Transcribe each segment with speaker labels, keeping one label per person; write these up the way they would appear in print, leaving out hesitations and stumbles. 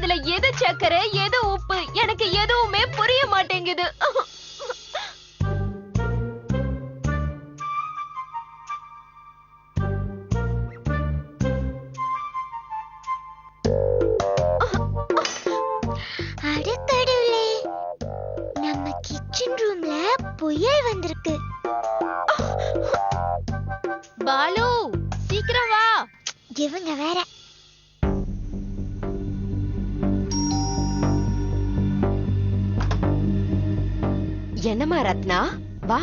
Speaker 1: இதுல எது சக்கரை எது உப்பு எனக்கு எதுவுமே புரிய மாட்டேங்குது.
Speaker 2: அடக்கடவுளே, நம்ம கிச்சன் ரூம்ல புயல் வந்திருக்கு.
Speaker 1: பாலு சீக்கிரம் வா.
Speaker 2: இவங்க வேற.
Speaker 1: என்னம்மா ரத்னா, வா.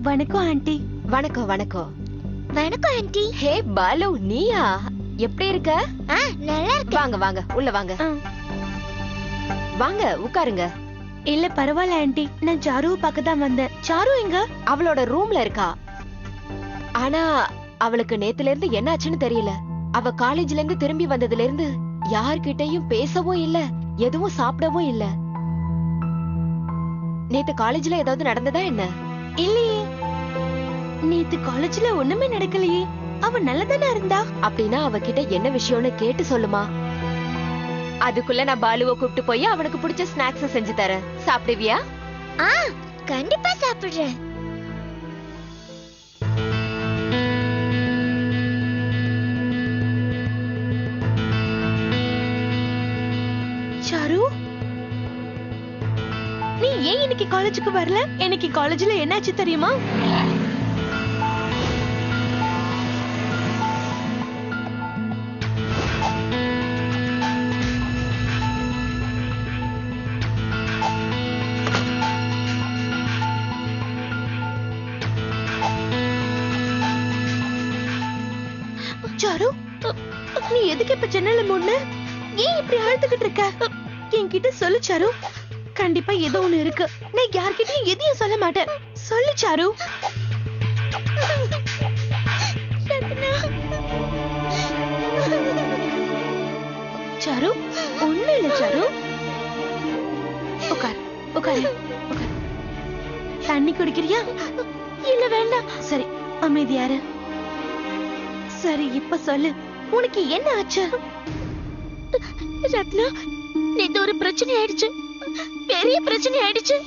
Speaker 3: வணக்கம் ஆண்டி.
Speaker 1: வணக்கம் வணக்கம்.
Speaker 2: வணக்கம் ஆண்டி.
Speaker 1: ஹே பாலு, நீயா? எப்படி இருக்க?
Speaker 2: நல்லா இருக்கு.
Speaker 1: வாங்க வாங்க, உள்ள வாங்க. வாங்க உட்காருங்க.
Speaker 3: இல்ல பரவாயில்ல ஆண்டி, நான் சாருவை பார்க்க தான் வந்தேன். சாரு எங்க?
Speaker 1: அவளோட ரூம்ல இருக்கா. ஆனா அவளுக்கு நேத்துல இருந்து என்னாச்சுன்னு தெரியல. அவ காலேஜ்ல இருந்து திரும்பி வந்ததுல இருந்து யார்கிட்டயும் பேசவும் இல்ல, எதுவும் சாப்பிடவும் இல்ல. நேத்து காலேஜ்ல ஏதாவது நடந்ததா என்ன?
Speaker 3: இல்லையே, நேத்து காலேஜ்ல ஒண்ணுமே நடக்கலையே. அவ நல்லதானே இருந்தா.
Speaker 1: அப்படின்னா அவகிட்ட என்ன விஷயம்னு கேட்டு சொல்லுமா. அதுக்குள்ள நான் பாலுவை கூப்பிட்டு போய் அவனுக்கு பிடிச்ச ஸ்நாக்ஸ் செஞ்சு தரேன். சாப்பிடுவியா?
Speaker 2: கண்டிப்பா சாப்பிடுறேன்.
Speaker 3: சாரு, நீ ஏன் இன்னைக்கு காலேஜுக்கு வரல? இன்னைக்கு காலேஜ்ல என்னாச்சு தெரியுமா? சாரு, நீ எதுக்கு இப்ப ஜன்னல மூடுன? ஏன் இப்படி அழுதுகிட்டு இருக்க? என்கிட்ட சொல்லு சாரு. கண்டிப்பா ஏதோ ஒண்ணு இருக்கு. நான் யார்கிட்டயும் எதையும் சொல்ல மாட்டேன். சொல்லு சாரு. சாரு, ஒண்ணு இல்ல சாரு. உட்கார் உட்கார் உட்கார். தண்ணி குடிக்கிறியா? இல்ல வேண்டாம். சரி, அமைதியாரு. சரி, இப்ப சொல்லு, உனக்கு என்ன ஆச்சு? ரத்னா, நேத்து ஒரு பிரச்சனை ஆயிடுச்சு. பெரிய பிரச்சனை ஆயிடுச்சு.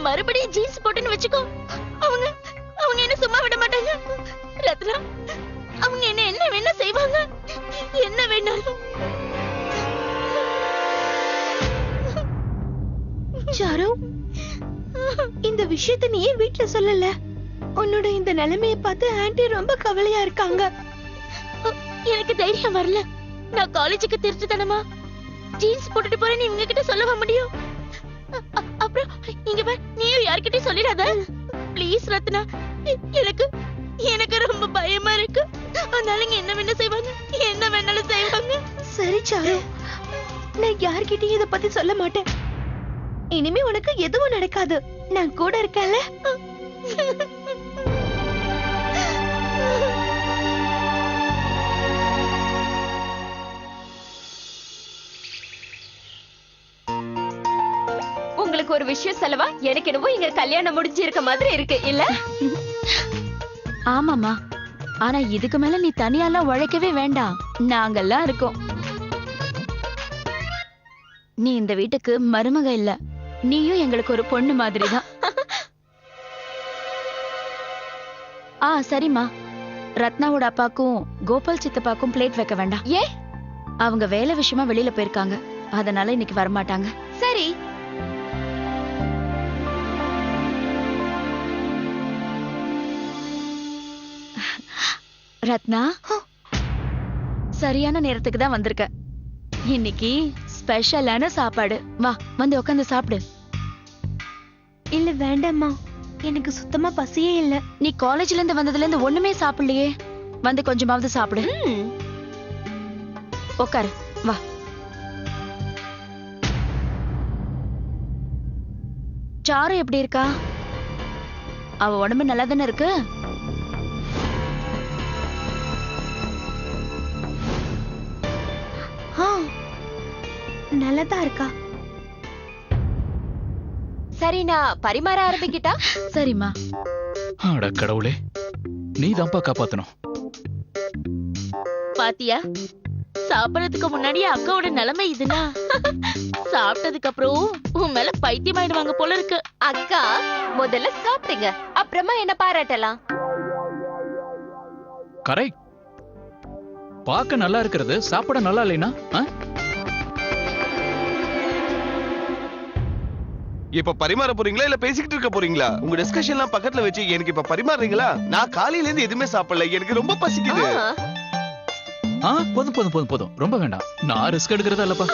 Speaker 3: மறுபடியும் ஜீன்ஸ் போட்டுன்னு வச்சுக்கோ. அவங்க என்ன சும்மா விட மாட்டாங்க. ரத்னா, அவங்க என்ன வேணா செய்வாங்க. என்ன வேணாலும். சாரு, இந்த விஷயத்தை நீ ஏன் வீட்ல சொல்லல? உன்னோட இந்த நிலைமையை பார்த்து ஆன்ட்டி ரொம்ப கவலையா இருக்காங்க. எனக்கு தைரியம் வரல. நான் காலேஜுக்கு திருட்டுத்தனமா ஜீன்ஸ் போட்டுட்டு போறேன்னு இவங்க கிட்ட சொல்லவா முடியும்? அப்புறம் இங்க பார், நீயும் யார்கிட்டயும் சொல்லிடாத ப்ளீஸ் ரத்னா. எனக்கு ரொம்ப பயமா இருக்கு. அதனால என்ன வேணா செய்வாங்க, என்ன வேணாலும் செய்வாங்க. சரி சாரு, நான் யார்கிட்டயும் இத பத்தி சொல்ல மாட்டேன். இனிமே உனக்கு எதுவும் நடக்காது. நான் கூட இருக்கேன்ல.
Speaker 1: உங்களுக்கு ஒரு விஷயம் சொல்லவா? எனக்கு என்னவோ இங்க கல்யாணம் முடிஞ்சு இருக்க மாதிரி இருக்கு இல்ல?
Speaker 4: ஆமாமா, ஆனா இதுக்கு மேல நீ தனியாலாம் உழைக்கவே வேண்டாம். நாங்கெல்லாம் இருக்கோம். நீ இந்த வீட்டுக்கு மருமக இல்ல, நீயும் எங்களுக்கு ஒரு பொண்ணு மாதிரிதான். சரிம்மா, ரத்னாவோட அப்பாக்கும் கோபால் சித்தப்பாக்கும் பிளேட் வைக்க வேண்டாம்.
Speaker 1: ஏன்?
Speaker 4: அவங்க வேலை விஷயமா வெளியில போயிருக்காங்க, அதனால இன்னைக்கு வரமாட்டாங்க.
Speaker 1: சரி.
Speaker 4: ரத்னா, சரியான நேரத்துக்கு தான் வந்திருக்க. இன்னைக்கு ஸ்பெஷலான சாப்பாடு. வா, வந்து உட்காந்து சாப்பிடு.
Speaker 3: இல்ல வேண்டாம்மா, எனக்கு சுத்தமா பசியே இல்ல.
Speaker 4: நீ காலேஜ்ல இருந்து வந்ததுல இருந்து ஒண்ணுமே சாப்பிடலையே. வந்து கொஞ்சமாவது சாப்பிடு.
Speaker 1: ம்,
Speaker 4: உட்காரு, வா. சாரு எப்படி இருக்கா? அவ உடம்பு நல்லா தானே இருக்கு?
Speaker 3: நல்லதா இருக்கா?
Speaker 1: சரி நான் பரிமாற ஆரம்பிக்கிட்டா?
Speaker 4: சரிம்மா.
Speaker 5: அட கடவுளே, நீ தான்ப்பா காப்பாத்தணும்.
Speaker 6: பாத்தியா, சாப்பிடறதுக்கு முன்னாடியே அக்காவோட நிலைமை இதுனா சாப்பிட்டதுக்கு அப்புறம் உன் மேல பைத்தியம் ஆயிடுவாங்க போல இருக்கு.
Speaker 1: அக்கா முதல்ல சாப்பிடுங்க, அப்புறமா என்ன பாராட்டலாம்.
Speaker 5: கரெக்ட். பார்க்க நல்லா இருக்கிறது சாப்பிட நல்லா இல்லைனா?
Speaker 7: இப்ப பரிமாற போறீங்களா இல்ல பேசிக்கிட்டு இருக்க போறீங்களா? உங்க டிஸ்கஷன் எல்லாம் பக்கத்துல வச்சு எனக்கு இப்ப பரிமாறுறீங்களா? நான் காலையில இருந்து எதுவுமே சாப்பிடல, எனக்கு ரொம்ப பசிக்குது.
Speaker 5: போதும் போதும் போதும் போதும், ரொம்ப வேண்டாம். நான் ரிஸ்க் எடுக்கிறதா இல்லப்பா.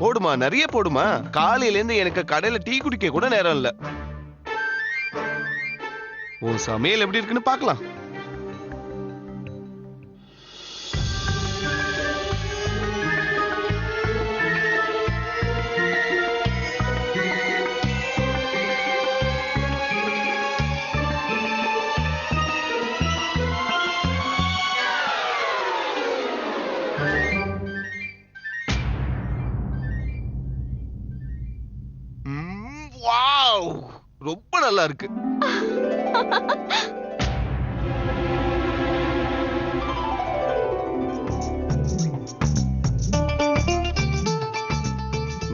Speaker 7: போடுமா, நிறைய போடுமா. காலையில இருந்து எனக்கு கடையில டீ குடிக்க கூட நேரம் இல்ல. உன் சமையல் எப்படி இருக்குன்னு பார்க்கலாம். வாவ், ரொம்ப நல்லா இருக்கு.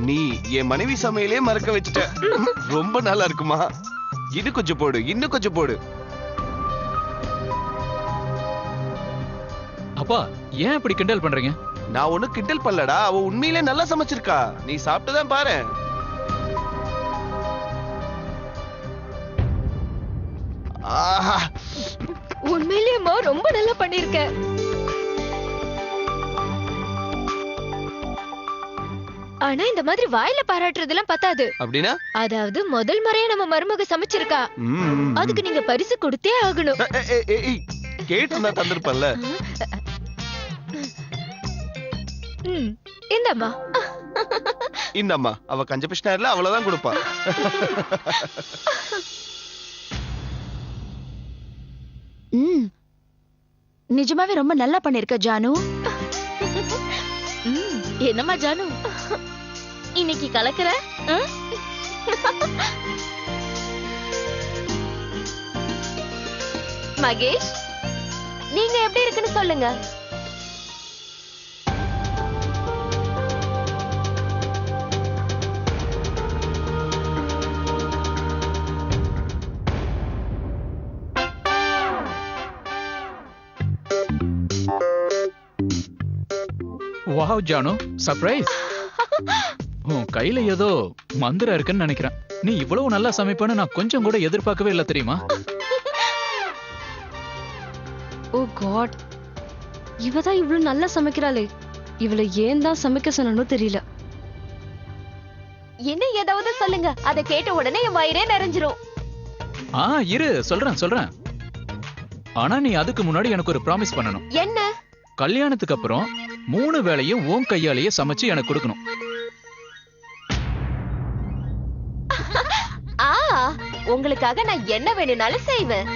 Speaker 7: நீ என் மனைவி சமையலே மறக்க வச்சுட்ட. ரொம்ப நல்லா இருக்குமா. இது கொஞ்சம் போடு, இன்னும் கொஞ்சம் போடு.
Speaker 5: அப்பா ஏன் இப்படி கிண்டல் பண்றீங்க?
Speaker 7: நான் ஒண்ணு கிண்டல் பண்ணலடா, அவ உண்மையிலே நல்லா சமைச்சிருக்கா. நீ சாப்பிட்டுதான் பாரு. ஆஹா,
Speaker 1: உண்மையிலேயேமா ரொம்ப நல்லா பண்ணிருக்க. ஆனா இந்த மாதிரி வாயில பாராட்டுறதெல்லாம் பத்தாது.
Speaker 7: அப்படின்னா?
Speaker 1: அதாவது முதல் முறையா நம்ம மருமக சமைச்சிருக்கா, அதுக்கு நீங்க பரிசு கொடுத்தே ஆகணும்.
Speaker 7: கேட்டு நான் தந்திருப்பேன்ல.
Speaker 1: இந்தம்மா.
Speaker 7: இந்தம்மா, அவ கஞ்ச பிஷ்ணார்ல அவ்வளவுதான் கொடுப்பா.
Speaker 4: நிஜமாவே ரொம்ப நல்லா பண்ணிருக்க ஜானு.
Speaker 6: என்னம்மா ஜானு, இன்னைக்கு கலக்குற?
Speaker 1: மகேஷ், நீங்க எப்படி இருக்குன்னு சொல்லுங்க.
Speaker 5: Wow Janu, surprise. உன் கையில ஏதோ மந்திரம் இருக்குன்னு நினைக்கிறேன். நீ இவ்வளவு நல்லா சமைப்பேன்னு நான் கொஞ்சம் கூட எதிர்பார்க்கவே இல்லை தெரியுமா?
Speaker 3: ஓ காட், இவதான் இவ்வளவு நல்லா சமைக்கிறாளே. இவளை ஏன் தான் சமைக்க சொன்னனோ தெரியல.
Speaker 1: இன்னும் ஏதாவது சொல்லுங்க, அதை கேட்ட உடனே என் வயிறே நிறைஞ்சிரும்.
Speaker 5: இரு, சொல்றேன். ஆனா நீ அதுக்கு முன்னாடி எனக்கு ஒரு ப்ராமிஸ் பண்ணணும்.
Speaker 1: என்ன?
Speaker 5: கல்யாணத்துக்கு அப்புறம் 3 வேளையும் உன் கையாலேயே சமைச்சு எனக்கு கொடுக்கணும்.
Speaker 1: உங்களுக்காக நான் என்ன வேணும்னாலும் செய்வேன்.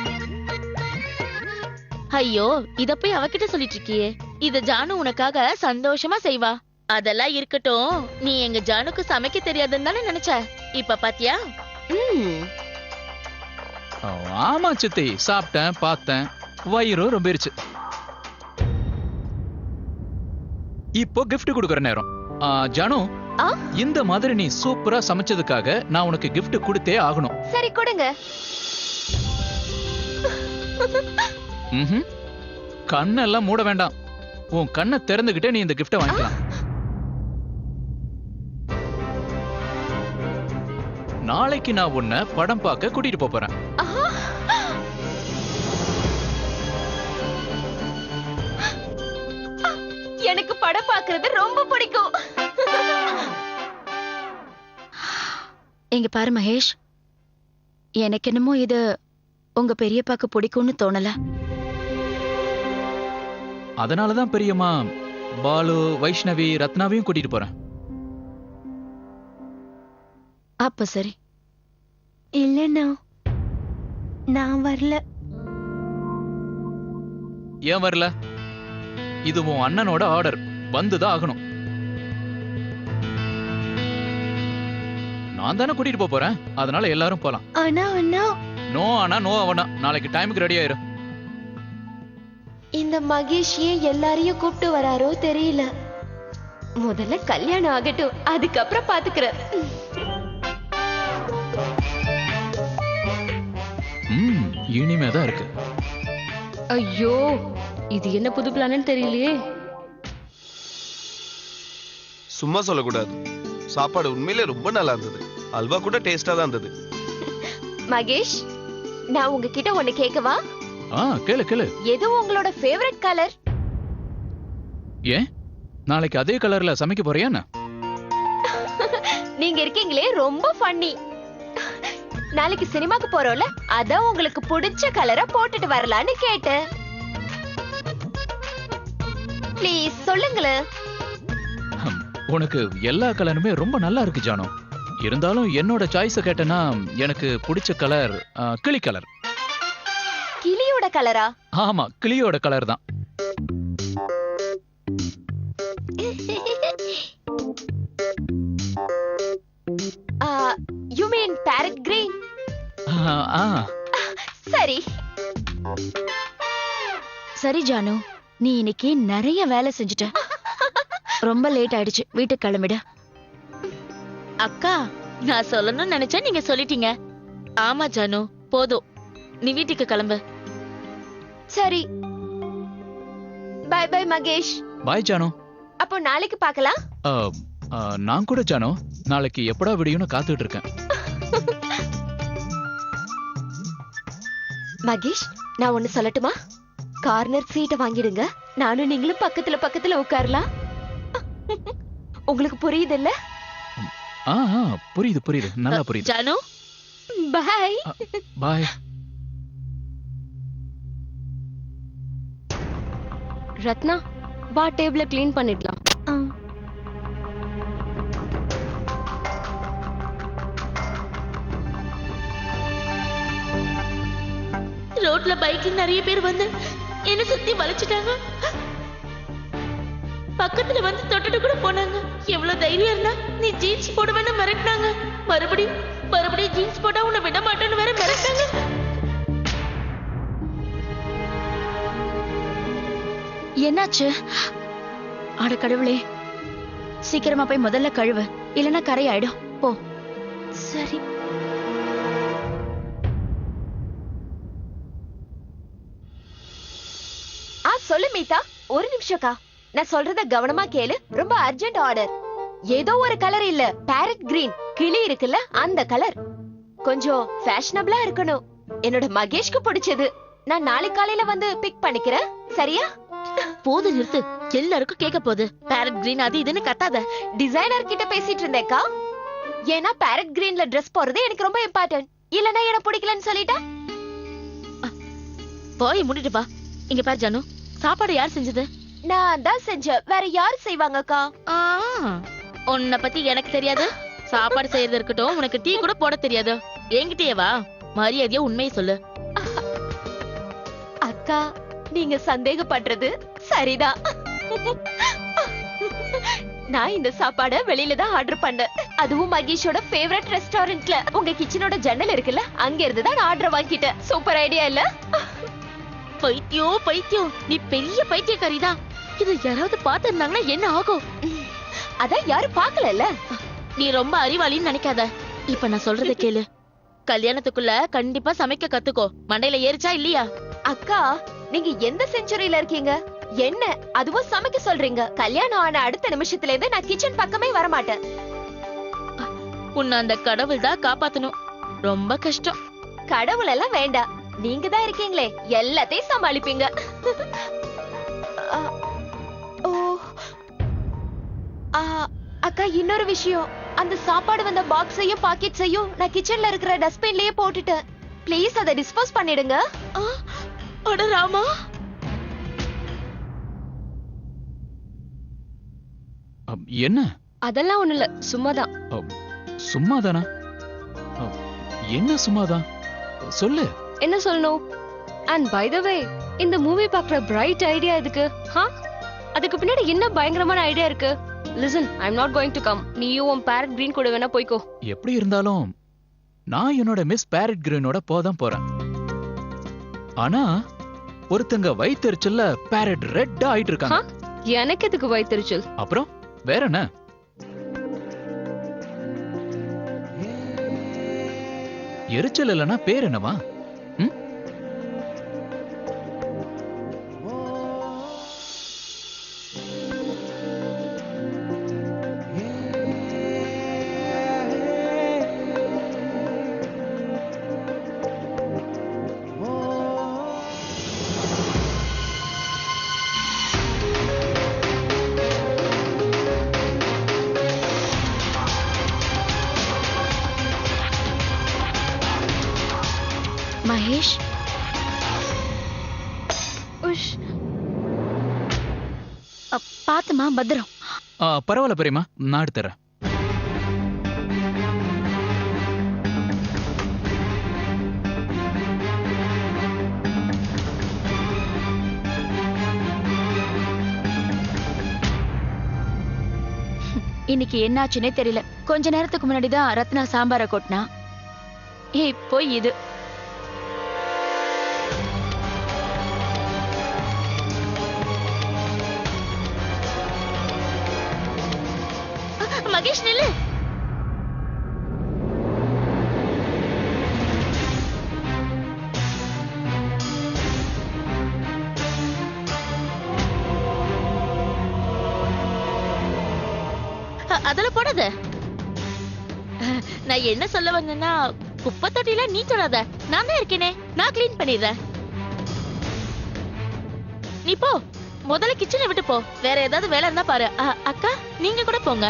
Speaker 6: ஐயோ, இத போய் அவகிட்ட சொல்லிட்டு இருக்கியே. இத ஜானு உனக்காக சந்தோஷமா செய்வா. அதெல்லாம் இருக்கட்டும், நீ எங்க ஜானுக்கு சமைக்க தெரியாதுன்னு தானே நினைச்ச. இப்ப பாத்தியா?
Speaker 5: ஆமா சித்தி, சாப்பிட்டேன், பார்த்தேன், வயிறும் ரொம்பிருச்சு. இப்போ gift கொடுக்கற நேரம். ஜானு, இந்த மாதிரி நீ சூப்பரா சமைச்சதுக்காக நான் உனக்கு gift கொடுத்தே ஆகணும்.
Speaker 1: சரி கொடுங்க.
Speaker 5: கண்ணெல்லாம் மூட வேண்டாம். உன் கண்ணை திறந்துகிட்டே நீ இந்த gift வாங்கிக்கலாம். நாளைக்கு நான் உன்னை படம் பார்க்க கூட்டிட்டு போறேன்.
Speaker 1: எனக்கு படம் பார்க்கிறது ரொம்ப பிடிக்கும்.
Speaker 4: இங்க பாரு மகேஷ், எனக்கு என்னமோ இது உங்க பெரியப்பாக்கு பிடிக்கும்னு தோணல.
Speaker 5: அதனாலதான் பெரியம்மா பாலு, வைஷ்ணவி, ரத்னாவையும் கூட்டிட்டு போறேன்.
Speaker 4: அப்ப சரி.
Speaker 3: இல்லண்ணா, நான் வரல.
Speaker 5: ஏன் வரல? இது உன் அண்ணனோட ஆர்டர், வந்துதான் ஆகணும். நான் தானே கூட்டிட்டு போறேன், அதனால எல்லாரும் போலாம்.
Speaker 3: ஆனா அண்ணா,
Speaker 5: நோ ஆனா நோ அவனா. நாளைக்கு டைமுக்கு ரெடி ஆயிரு.
Speaker 1: இந்த மகேஷ் ஏன் எல்லாரையும் கூப்பிட்டு வராரோ தெரியல. முதல்ல கல்யாணம் ஆகட்டும், அதுக்கப்புறம் பாத்துக்கிறேன்.
Speaker 5: இனிமேதான் இருக்கு.
Speaker 6: ஐயோ, இது என்ன புது பிளான்னு தெரியலையே.
Speaker 7: சும்மா சொல்லக்கூடாது. சாப்பாடு உண்மையிலே ரொம்ப நல்லா இருந்தது. அல்வா கூட டேஸ்டா தான் இருந்தது.
Speaker 1: மகேஷ், நான் உங்ககிட்ட ஒண்ணு கேட்கவா?
Speaker 5: கேளு கேளு.
Speaker 1: எது உங்களோட ஃபேவரட் கலர்?
Speaker 5: ஏன் நாளைக்கு அதே கலர்ல சமைக்க போறியா?
Speaker 1: நீங்க இருக்கீங்களே ரொம்ப ஃபன்னி. நாளைக்கு சினிமாக்கு போறோம்ல, அதான் உங்களுக்கு பிடிச்ச கலரை போட்டுட்டு வரலான்னு கேட்டேன். ப்ளீஸ் சொல்லுங்களேன்.
Speaker 5: உனக்கு எல்லா கலருமே ரொம்ப நல்லா இருக்கு ஜானு. இருந்தாலும் என்னோட சாய்ஸ கேட்டனா எனக்கு பிடிச்ச கலர் கிளி கலர்.
Speaker 1: கிளியோட கலரா?
Speaker 5: ஆமா, கிளியோட கலர் தான்.
Speaker 1: You mean farad green? சரி
Speaker 4: சரி ஜானு, நீ இன்னைக்கு நிறைய வேலை செஞ்சுட்ட. ரொம்ப லேட் ஆயிடுச்சு, வீட்டுக்கு கிளம்பிடு.
Speaker 6: அக்கா, நான் சொல்லணும்னு நினைச்சேன், நீங்க சொல்லிட்டீங்க. ஆமா ஜானு, போதும், நீ வீட்டுக்கு கிளம்பு.
Speaker 1: சரி, பை பை மகேஷ்.
Speaker 5: பாய் ஜானு.
Speaker 1: அப்போ நாளைக்கு பார்க்கலாம்.
Speaker 5: நான் கூட ஜானு நாளைக்கு எப்படா விடியும்னு காத்துட்டு இருக்கேன்.
Speaker 1: மகேஷ், நான் ஒண்ணு சொல்லட்டுமா? கார்னர் சீட்டை வாங்கிடுங்க, நானும் நீங்களும் பக்கத்துல பக்கத்துல உட்காரலாம். உங்களுக்கு புரியுது இல்ல?
Speaker 5: புரியுது புரியுது, நல்லா புரியுது.
Speaker 6: ஜானு,
Speaker 1: பாய்.
Speaker 5: பாய்.
Speaker 1: ரத்னா, வா டேபிள க்ளீன் பண்ணிடலாம்.
Speaker 6: ரோட்ல பைக்ல நிறைய பேர் வந்து என்ன சுத்தி வளைச்சிட்டாங்க. பக்கத்துல வந்து தொட்டுட்டு கூட போனாங்க. எவ்வளவு தைரியம் இருந்தா நீ ஜீன்ஸ் போடுவேன்னு மிரட்டினாங்க. மறுபடியும் ஜீன்ஸ் போட்டா உன்னை விட மாட்டேன்னு வேற மிரட்டினாங்க.
Speaker 4: என்னாச்சு? அட கடவுளே, சீக்கிரமா போய் முதல்ல கழுவு, இல்லனா கரை ஆயிடும். போ.
Speaker 1: சரி. சொல்லு மீதா, ஒரு நிமிஷம்க்கா. நான் சொல்றத கவனமா கேளு. ரொம்ப அர்ஜென்ட் ஆர்டர். ஏதோ ஒரு கலர் இல்ல, பேரட் கிரீன், கிளி இருக்குல்ல அந்த கலர். கொஞ்சம் ஃபேஷனபிளா இருக்கணும். என்னோட மகேஷ்க்கு பிடிச்சது. நான் நாளை காலையில வந்து பிக் பண்ணிக்கிறேன், சரியா?
Speaker 6: போது நிறுத்து, எல்லாருக்கும் கேட்க போகுது. பேரட் கிரீன் அது இதுன்னு கத்தாத.
Speaker 1: டிசைனர் கிட்ட பேசிட்டு இருந்தேக்கா. ஏன்னா பேரட் கிரீன்ல ட்ரெஸ் போறது எனக்கு ரொம்ப இம்பார்ட்டன்ட். இல்லனா எனக்கு பிடிக்கலன்னு சொல்லிட்டா
Speaker 6: போய் முடிட்டு பா. இங்க பாரு ஜானு, சாப்பாடு யார் செஞ்சது?
Speaker 1: நான் தான் செஞ்சேன், வேற யார் செய்வாங்கக்கா?
Speaker 6: உன்னை பத்தி எனக்கு தெரியாது. சாப்பாடு செய்யறது இருக்கட்டும், உனக்கு டீ கூட போட தெரியாது. என்கிட்டயே வா, மரியாதையா உண்மையை சொல்லு.
Speaker 1: அக்கா, நீங்க சந்தேகப்படுறது சரிதான். நான் இந்த சாப்பாட வெளியில தான் ஆர்டர் பண்ணேன். அதுவும் மகேஷோட ஃபேவரட் ரெஸ்டாரண்ட்ல. உங்க கிச்சனோட ஜன்னல் இருக்குல்ல, அங்க இருந்து தான் ஆர்டர் வாங்கிட்டேன். சூப்பர் ஐடியா இல்ல?
Speaker 6: பைத்தியம், நீ பெரிய பைத்தியக்காரிதான். இது யாராவது பாத்துருந்தாங்கன்னா என்ன ஆகும்?
Speaker 1: அதான் யாரும் பாக்கல.
Speaker 6: நீ ரொம்ப அறிவாளின்னு நினைக்காத. இப்ப நான் சொல்றத கேளு. கல்யாணத்துக்குள்ள கண்டிப்பா சமைக்க கத்துக்கோ. மண்டையில ஏறிச்சா இல்லையா?
Speaker 1: அக்கா, நீங்க எந்த செஞ்சுரியில இருக்கீங்க? என்ன அதுவும் சமைக்க சொல்றீங்க? கல்யாணம் ஆன அடுத்த நிமிஷத்துல இருந்து நான் கிச்சன் பக்கமே வர மாட்டேன்.
Speaker 6: உன்னை அந்த கடவுள் தான் காப்பாத்தணும். ரொம்ப கஷ்டம்.
Speaker 1: கடவுள் எல்லாம் வேண்டாம், நீங்க தான் இருக்கீங்களே, எல்லாத்தையும் சமாளிப்பீங்க. அக்கா, இன்னொரு விஷயம். அந்த சாப்பாடு வந்த பாக்ஸையும் பாக்கெட்ஸையும் நான் கிச்சன்ல இருக்கிற டஸ்ட்பின்லயே போட்டுட்டேன். ப்ளீஸ் அதை டிஸ்போஸ் பண்ணிடுங்க.
Speaker 6: அட ராமா,
Speaker 5: என்ன
Speaker 1: அதெல்லாம் ஒண்ணு இல்ல, சும்மாதான்.
Speaker 5: சும்மாதானா? அப், என்ன சும்மாதான்? சொல்லு.
Speaker 1: என்ன சொல்லணும்? அண்ட் பை த வே, இந்த மூவி பார்க்குற பிரைட் ஐடியா எதுக்கு? அதுக்கு பின்னாடி என்ன பயங்கரமான ஐடியா இருக்கு? Listen, I am not going to come. நீயும் உன் பேரட் கிரீன் கூட வேணா போய்க்கோ.
Speaker 5: எப்படி இருந்தாலும் நான் என்னோட மிஸ் பேரட் கிரீனோட போதான் போறேன். ஆனா ஒருத்தங்க வயித்தெரிச்சல்ல பேரட் ரெட்டா ஆயிட்டு இருக்காங்க.
Speaker 1: எனக்கு எதுக்கு வயித்தெரிச்சல்?
Speaker 5: அப்புறம் வேற என்ன? எரிச்சல் இல்லனா பேர் என்னவா?
Speaker 4: மகேஷ், பாத்துமா, பத்திரம்.
Speaker 5: பரவாயில்ல பெரியம்மா, நான் எடுத்துறேன்.
Speaker 4: இன்னைக்கு என்னாச்சுன்னே தெரியல. கொஞ்ச நேரத்துக்கு முன்னாடிதான் ரத்னா சாம்பார கொட்டினா, இப்போ இது.
Speaker 6: மகேஷ் நில்லு. அதுல போடாத. நான் என்ன சொல்ல வந்தேன்னா, குப்பை தொட்டில நீ தொடாத, நான் தான் இருக்கேனே, நான் கிளீன் பண்ணிடுறேன். நீ போ, முதல்ல கிச்சனை விட்டு போ. வேற ஏதாவது வேலை இருந்தா பாரு. அக்கா, நீங்க கூட போங்க,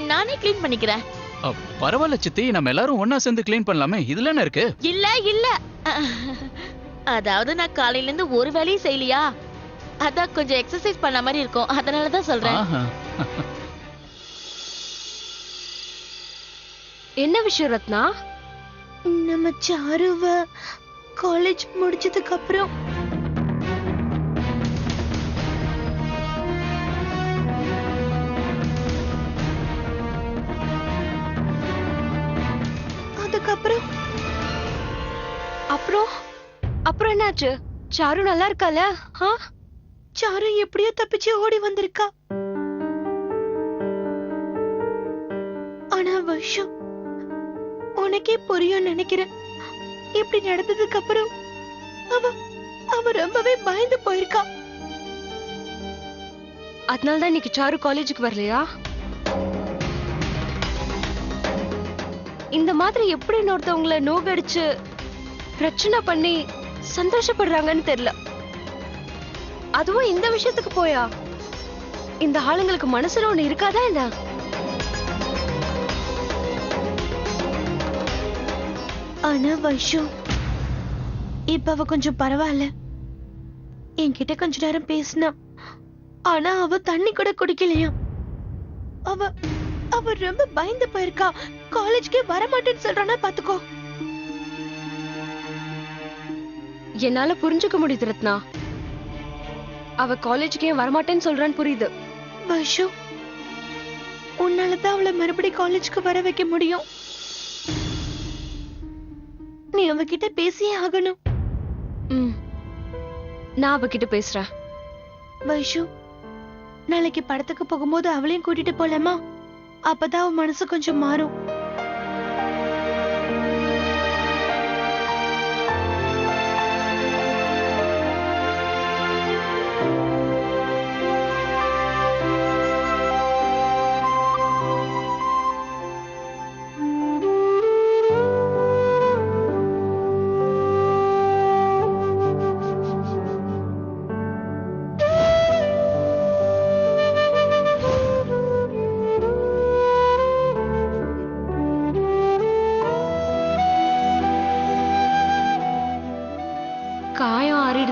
Speaker 6: நானே கிளீன் பண்ணிக்கிறேன்.
Speaker 5: பரவாயில்ல சித்தி, நம்ம எல்லாரும் ஒன்னா சேர்ந்து கிளீன் பண்ணலாமே, இதுல என்ன இருக்கு?
Speaker 6: இல்ல இல்ல, அதாவது நான் காலையில இருந்து ஒரு வேலையும் செய்யலையா, அதான் கொஞ்சம் எக்ஸசைஸ் பண்ண மாதிரி இருக்கும், அதனாலதான் சொல்றேன்.
Speaker 1: என்ன விஷயம் ரத்னா?
Speaker 3: நம்ம சாருவ காலேஜ் முடிச்சதுக்கு அப்புறம் அதுக்கப்புறம்
Speaker 1: அப்புறம் அப்புறம் என்னாச்சு? சாரு நல்லா இருக்கால?
Speaker 3: சாரு எப்படியோ தப்பிச்சு ஓடி வந்திருக்கா. ஆனா வருஷம் உனக்கே புரியும் நினைக்கிறேன். இப்படி நடந்ததுக்கு அப்புறம் அவ ரொம்பவே பயந்து போயிருக்கா.
Speaker 1: அதனாலதான் இன்னைக்கு சாரு காலேஜுக்கு வரலையா? இந்த மாதிரி எப்படி இன்னொருத்தவங்கள நோகடிச்சு பிரச்சனை பண்ணி சந்தோஷப்படுறாங்கன்னு தெரியல. அதுவும் இந்த விஷயத்துக்கு போயா? இந்த ஆளுங்களுக்கு மனசுல ஒண்ணு இருக்காதா என்ன?
Speaker 3: ஆனா வருஷம் இப்ப அவ கொஞ்சம் பரவாயில்ல. என்கிட்ட கொஞ்ச நேரம் பேசினா, ஆனா அவ தண்ணி கூட குடிக்கலையா. அவ அவ ரொம்ப பயந்து போயிருக்கா. காலேஜ்க்கே வரமாட்டேன்னு சொல்றானா பாத்துக்கோ.
Speaker 1: என்னால புரிஞ்சுக்க முடியுது ரத்னா. அவ காலேஜுக்கே வரமாட்டேன்னு சொல்றான்னு புரியுது.
Speaker 3: வைஷு, உன்னாலதான் அவளை மறுபடியும் காலேஜ்க்கு வர வைக்க முடியும். நீ அவகிட்ட பேசியே ஆகணும்.
Speaker 1: நான் அவகிட்ட பேசுறேன்.
Speaker 3: வைஷு, நாளைக்கு படத்துக்கு போகும்போது அவளையும் கூட்டிட்டு போலாமா? அப்பதான் அவன் மனசு கொஞ்சம் மாறும்.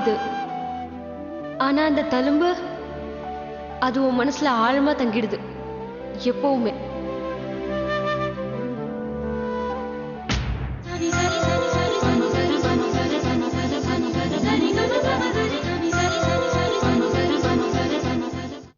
Speaker 3: மாறுது. ஆனா அந்த தழும்பு அது உன் மனசுல ஆழமா தங்கிடுது எப்பவுமே.